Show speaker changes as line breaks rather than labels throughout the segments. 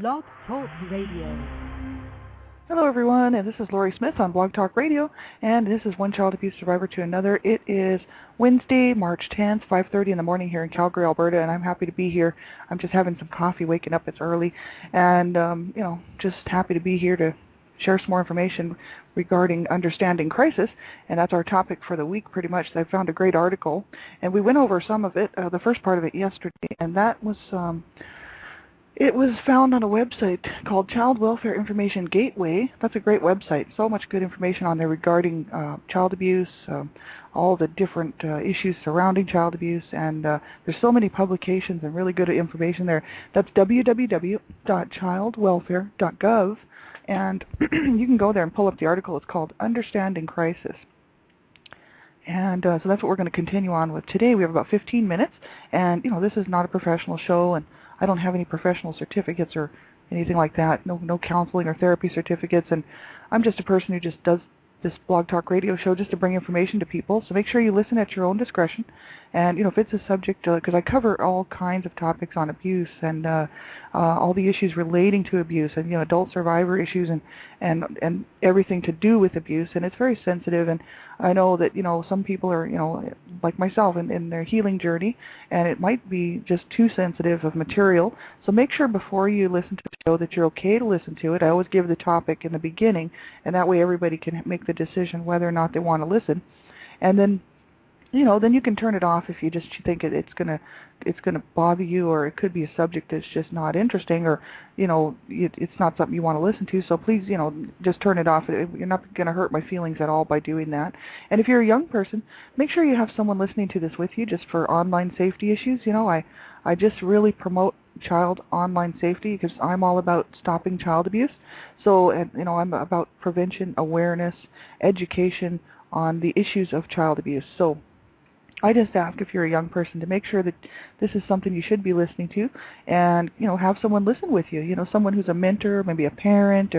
Blog Talk Radio.
Hello, everyone, and this is Lori Smith on Blog Talk Radio, and this is One Child Abuse Survivor to Another. It is Wednesday, March 10th, 5:30 in the morning here in Calgary, Alberta, and I'm happy to be here. I'm just having some coffee, waking up. It's early, and just happy to be here to share some more information regarding understanding crisis, and that's our topic for the week pretty much. I found a great article, and we went over some of it, the first part of it yesterday, and that was it was found on a website called Child Welfare Information Gateway. That's a great website. So much good information on there regarding child abuse, all the different issues surrounding child abuse, and there's so many publications and really good information there. That's www.childwelfare.gov, and you can go there and pull up the article. It's called Understanding Crisis. And so that's what we're going to continue on with today. We have about 15 minutes, and this is not a professional show, and I don't have any professional certificates or anything like that, no counseling or therapy certificates, and I'm just a person who just does this Blog Talk Radio show just to bring information to people. So make sure you listen at your own discretion. And if it's a subject, because I cover all kinds of topics on abuse and all the issues relating to abuse, and adult survivor issues and everything to do with abuse, and it's very sensitive. And I know that some people are like myself in their healing journey, and it might be just too sensitive of material. So make sure before you listen to the show that you're okay to listen to it. I always give the topic in the beginning, and that way everybody can make the decision whether or not they want to listen. And then then you can turn it off if you just think it's gonna bother you, or it could be a subject that's just not interesting, or it's not something you want to listen to. So please, just turn it off. You're not gonna hurt my feelings at all by doing that. And if you're a young person, make sure you have someone listening to this with you, just for online safety issues. I just really promote child online safety because I'm all about stopping child abuse. So, and I'm about prevention, awareness, education on the issues of child abuse. So I just ask, if you're a young person, to make sure that this is something you should be listening to, and have someone listen with you. Someone who's a mentor, maybe a parent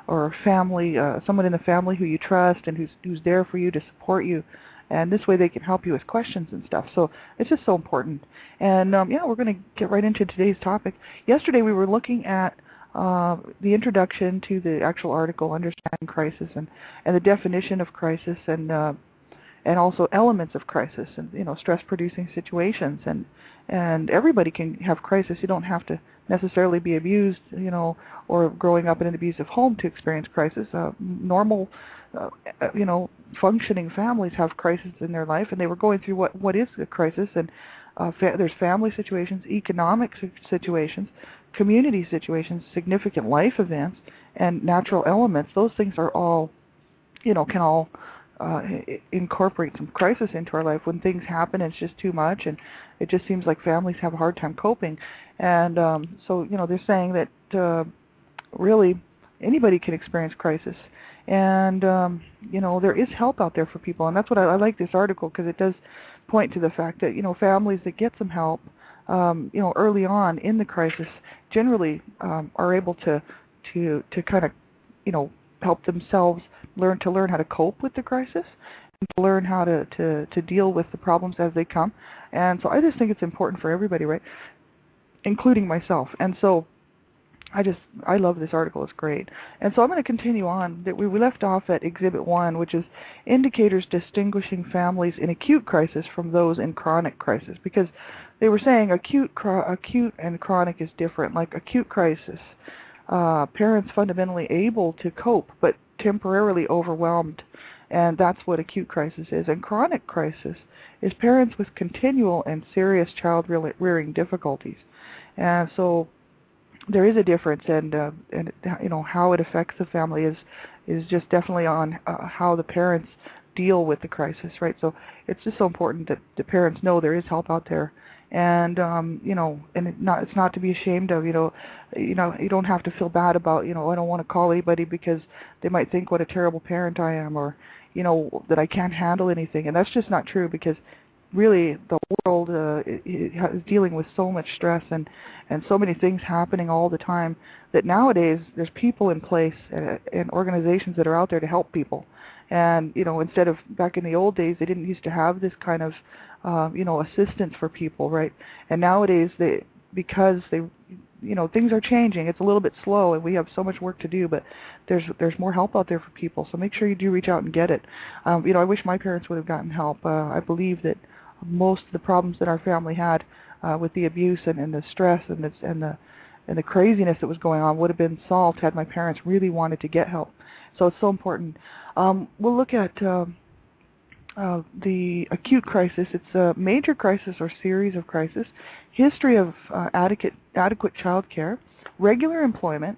or a family, someone in the family who you trust and who's there for you to support you. And this way they can help you with questions and stuff. So it's just so important. And we're going to get right into today's topic. Yesterday we were looking at the introduction to the actual article, Understanding Crisis, and the definition of crisis, and also elements of crisis, and stress-producing situations, and everybody can have crisis. You don't have to necessarily be abused, or growing up in an abusive home to experience crisis. Normal, functioning families have crisis in their life, and they were going through what is a crisis. And there's family situations, economic situations, community situations, significant life events, and natural elements. Those things are all, can all incorporate some crisis into our life. When things happen, it's just too much, and it just seems like families have a hard time coping. And so they're saying that really anybody can experience crisis, and there is help out there for people. And that's what I like this article, because it does point to the fact that families that get some help early on in the crisis generally are able to kind of help themselves learn how to cope with the crisis, and to learn how to deal with the problems as they come. And so I just think it's important for everybody, right, including myself. And so I love this article. It's great. And so I'm going to continue on. That we left off at Exhibit 1, which is indicators distinguishing families in acute crisis from those in chronic crisis, because they were saying acute and chronic is different. Like acute crisis, parents fundamentally able to cope, but temporarily overwhelmed, and that's what acute crisis is. And chronic crisis is parents with continual and serious child rearing difficulties. And so there is a difference, and how it affects the family is just definitely on how the parents deal with the crisis, right? So it's just so important that the parents know there is help out there. And it's not to be ashamed of. You don't have to feel bad about I don't want to call anybody because they might think what a terrible parent I am, or that I can't handle anything. And that's just not true, because really the world is dealing with so much stress and so many things happening all the time, that nowadays there's people in place and organizations that are out there to help people. And instead of back in the old days, they didn't used to have this kind of assistance for people, right? And nowadays because things are changing. It's a little bit slow, and we have so much work to do, but there's more help out there for people. So make sure you do reach out and get it. I wish my parents would have gotten help. I believe that most of the problems that our family had with the abuse and the stress and the craziness that was going on would have been solved had my parents really wanted to get help. So it's so important. We'll look at the acute crisis. It's a major crisis or series of crises, history of adequate child care, regular employment,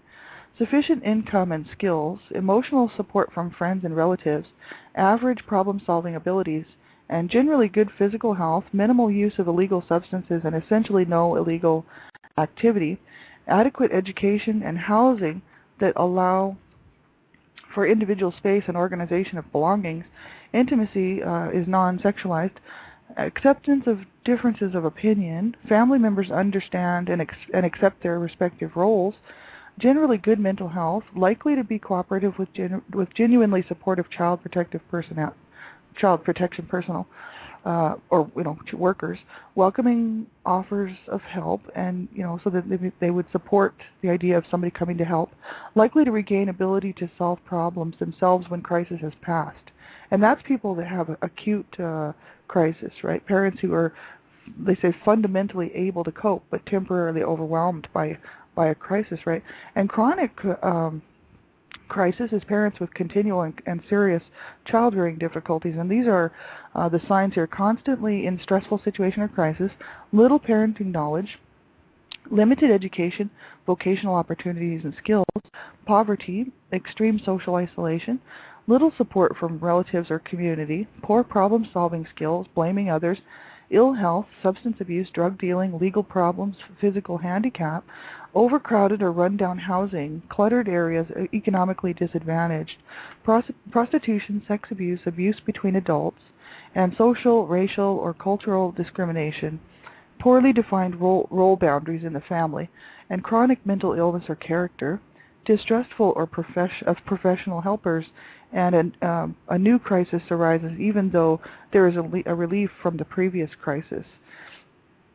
sufficient income and skills, emotional support from friends and relatives, average problem-solving abilities, and generally good physical health, minimal use of illegal substances, and essentially no illegal activity, adequate education and housing that allow for individual space and organization of belongings. Intimacy is non-sexualized. Acceptance of differences of opinion. Family members understand and accept their respective roles. Generally good mental health. Likely to be cooperative with genuinely supportive child protection personnel. Or workers, welcoming offers of help, and so that they would support the idea of somebody coming to help, likely to regain ability to solve problems themselves when crisis has passed. And that's people that have acute crisis, right? Parents who are, they say, fundamentally able to cope but temporarily overwhelmed by a crisis, right? And chronic crisis is parents with continual and serious child-rearing difficulties, and these are the signs here: constantly in stressful situation or crisis, little parenting knowledge, limited education, vocational opportunities and skills, poverty, extreme social isolation, little support from relatives or community, poor problem-solving skills, blaming others, ill health, substance abuse, drug dealing, legal problems, physical handicap, overcrowded or run-down housing, cluttered areas, economically disadvantaged, prostitution, sex abuse, abuse between adults, and social, racial, or cultural discrimination, poorly defined role boundaries in the family, and chronic mental illness or character, distrustful or professional helpers, and a new crisis arises even though there is a relief from the previous crisis.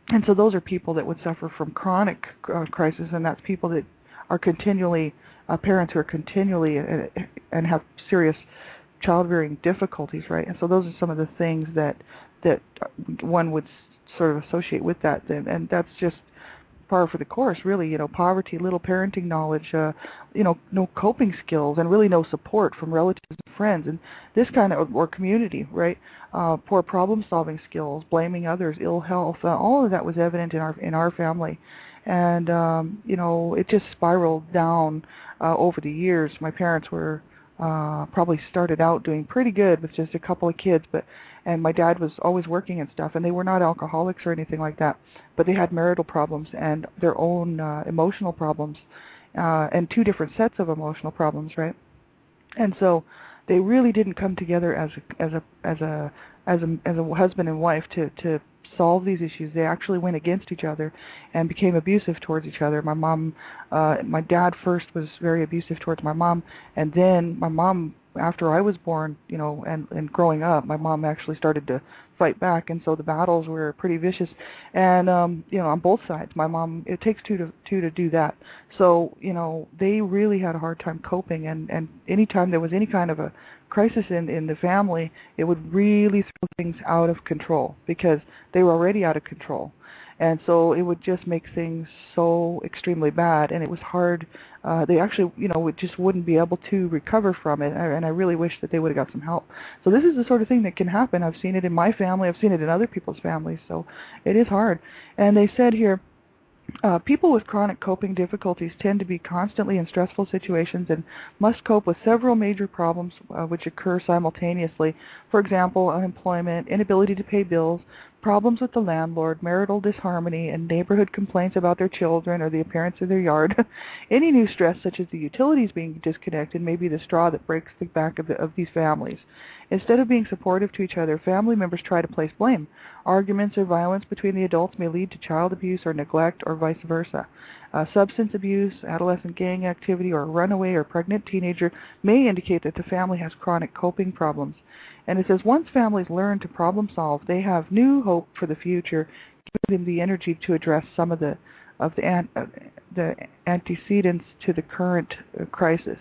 And so those are people that would suffer from chronic crisis, and that's people that are continually, parents who are continually and have serious child-rearing difficulties, right? And so those are some of the things that one would sort of associate with that, and that's just par for the course, really. Poverty, little parenting knowledge, no coping skills, and really no support from relatives and friends, and this kind of, or community, right? Poor problem-solving skills, blaming others, ill health, all of that was evident in our family, and it just spiraled down over the years. My parents were probably started out doing pretty good with just a couple of kids, and my dad was always working and stuff, and they were not alcoholics or anything like that, but they had marital problems and their own emotional problems, and two different sets of emotional problems, right? And so they really didn't come together as a husband and wife to solve these issues. They actually went against each other and became abusive towards each other. My dad first was very abusive towards my mom, and then my mom, after I was born, and growing up, my mom actually started to fight back, and so the battles were pretty vicious, and on both sides. My mom, it takes two to do that. So they really had a hard time coping, and anytime there was any kind of a crisis in the family, it would really throw things out of control because they were already out of control. And so it would just make things so extremely bad, and it was hard. They actually, just wouldn't be able to recover from it, and I really wish that they would have got some help. So this is the sort of thing that can happen. I've seen it in my family. I've seen it in other people's families, so it is hard. And they said here, people with chronic coping difficulties tend to be constantly in stressful situations and must cope with several major problems which occur simultaneously. For example, unemployment, inability to pay bills, problems with the landlord, marital disharmony, and neighborhood complaints about their children or the appearance of their yard. Any new stress, such as the utilities being disconnected, may be the straw that breaks the back of these families. Instead of being supportive to each other, family members try to place blame. Arguments or violence between the adults may lead to child abuse or neglect, or vice versa. Substance abuse, adolescent gang activity, or a runaway or pregnant teenager may indicate that the family has chronic coping problems. And it says, once families learn to problem solve, they have new hope for the future, giving them the energy to address some of the of the antecedents to the current crisis.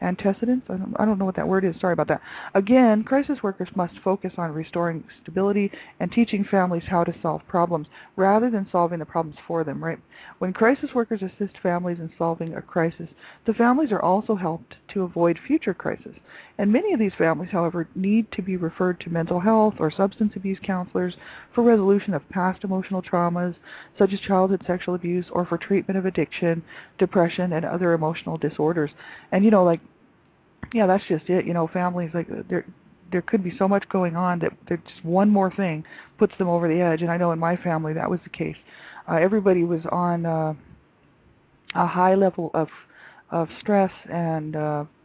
Antecedents? I don't know what that word is. Sorry about that. Again, crisis workers must focus on restoring stability and teaching families how to solve problems rather than solving the problems for them, right? When crisis workers assist families in solving a crisis, the families are also helped to avoid future crises. And many of these families, however, need to be referred to mental health or substance abuse counselors for resolution of past emotional traumas, such as childhood sexual abuse, or for treatment of addiction, depression, and other emotional disorders. And, yeah, that's just it. Families, there could be so much going on that just one more thing puts them over the edge. And I know in my family that was the case. Everybody was on a high level of stress and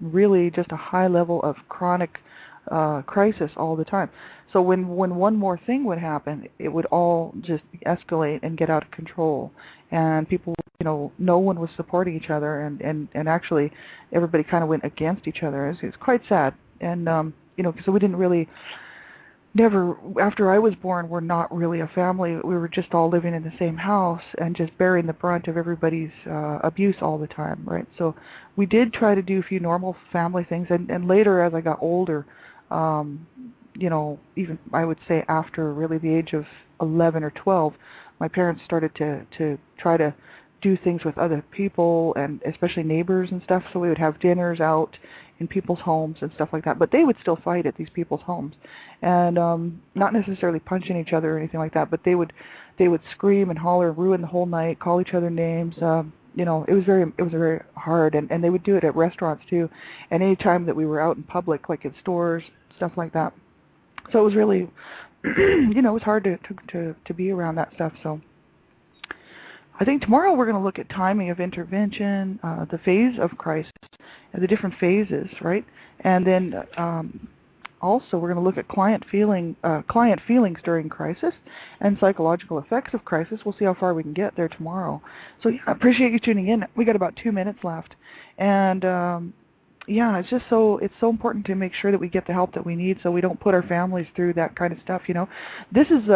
really just a high level of chronic crisis all the time. So when one more thing would happen, it would all just escalate and get out of control. And people, no one was supporting each other, and actually everybody kind of went against each other. It's quite sad. And, so we didn't really, never, after I was born, we're not really a family. We were just all living in the same house and just bearing the brunt of everybody's abuse all the time, right? So we did try to do a few normal family things, and later as I got older, even I would say after really the age of 11 or 12, my parents started to try to do things with other people, and especially neighbors and stuff. So we would have dinners out in people's homes and stuff like that. But they would still fight at these people's homes, and not necessarily punching each other or anything like that. But they would scream and holler, ruin the whole night, call each other names. It was very hard, and they would do it at restaurants too, and any time that we were out in public, like in stores, stuff like that. So it was really, it was hard to be around that stuff. So I think tomorrow we're going to look at timing of intervention, the phase of crisis, and the different phases, right? And then also we're going to look at client feelings during crisis and psychological effects of crisis. We'll see how far we can get there tomorrow. So yeah, I appreciate you tuning in. We got about 2 minutes left, and it's so important to make sure that we get the help that we need, so we don't put our families through that kind of stuff. This is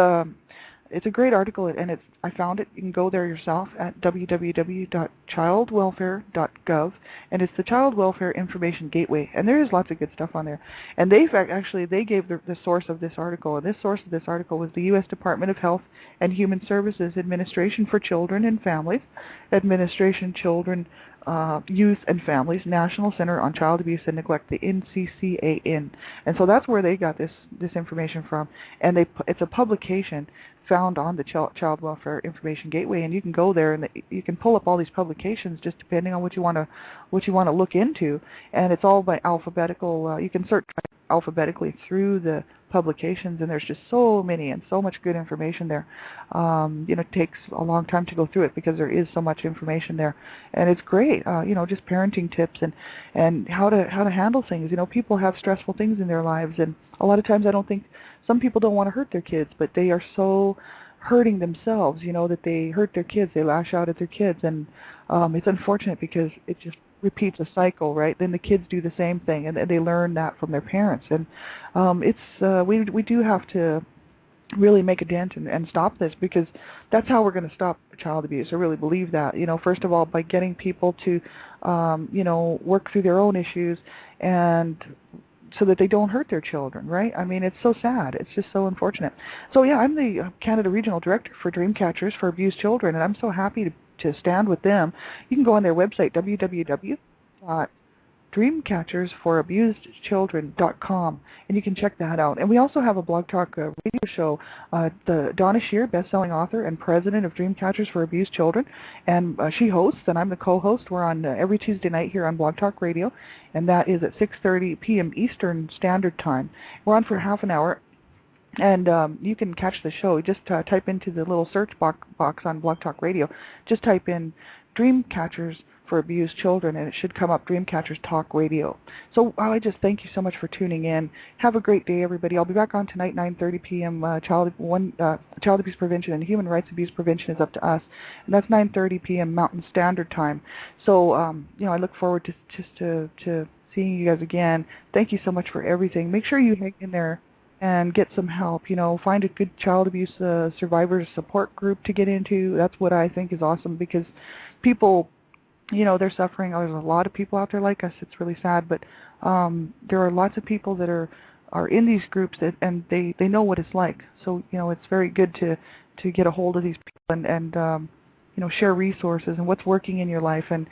it's a great article, and I found it. You can go there yourself at www.childwelfare.gov, and it's the Child Welfare Information Gateway, and there is lots of good stuff on there. And they gave the source of this article, and this source of this article was the U.S. Department of Health and Human Services Administration for Children and Families, Administration Children, Youth and Families, National Center on Child Abuse and Neglect, the NCCAN. And so that's where they got this information from. And it's a publication found on the Child Welfare Information Gateway, and you can go there and you can pull up all these publications just depending on what you want to look into. And it's all by alphabetical. You can search alphabetically through the publications, and there's just so many and so much good information there. It takes a long time to go through it because there is so much information there, and it's great. Just parenting tips and how to handle things. People have stressful things in their lives, and a lot of times I don't think some people don't want to hurt their kids, but they are so hurting themselves, that they hurt their kids, they lash out at their kids, and it's unfortunate because it just repeats a cycle, right? Then the kids do the same thing, and they learn that from their parents, and we do have to really make a dent and stop this, because that's how we're going to stop child abuse. I really believe that. First of all, by getting people to work through their own issues, and so that they don't hurt their children, right? I mean, it's so sad. It's just so unfortunate. So yeah, I'm the Canada Regional Director for Dreamcatchers for Abused Children, and I'm so happy to stand with them. You can go on their website, www.dreamcatchersforabusedchildren.com, and you can check that out. And we also have a Blog Talk radio show. The Donna Shear, best-selling author and president of Dreamcatchers for Abused Children, and she hosts, and I'm the co-host. We're on every Tuesday night here on Blog Talk Radio, and that is at 6:30 p.m. Eastern Standard Time. We're on for half an hour. And you can catch the show. Just type into the little search box on Blog Talk Radio. Just type in Dreamcatchers for Abused Children, and it should come up, Dreamcatchers Talk Radio. So I just thank you so much for tuning in. Have a great day, everybody. I'll be back on tonight, 9:30 p.m. Child abuse prevention and human rights abuse prevention is up to us, and that's 9:30 p.m. Mountain Standard Time. So I look forward to seeing you guys again. Thank you so much for everything. Make sure you hang in there. and get some help. Find a good child abuse survivors support group to get into. That's what I think is awesome, because people, they're suffering. There's a lot of people out there like us. It's really sad, but there are lots of people that are in these groups and they know what it's like. So it's very good to get a hold of these people and share resources and what's working in your life and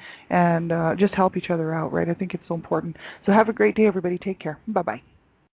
just help each other out, right? I think it's so important. So have a great day, everybody. Take care. Bye bye.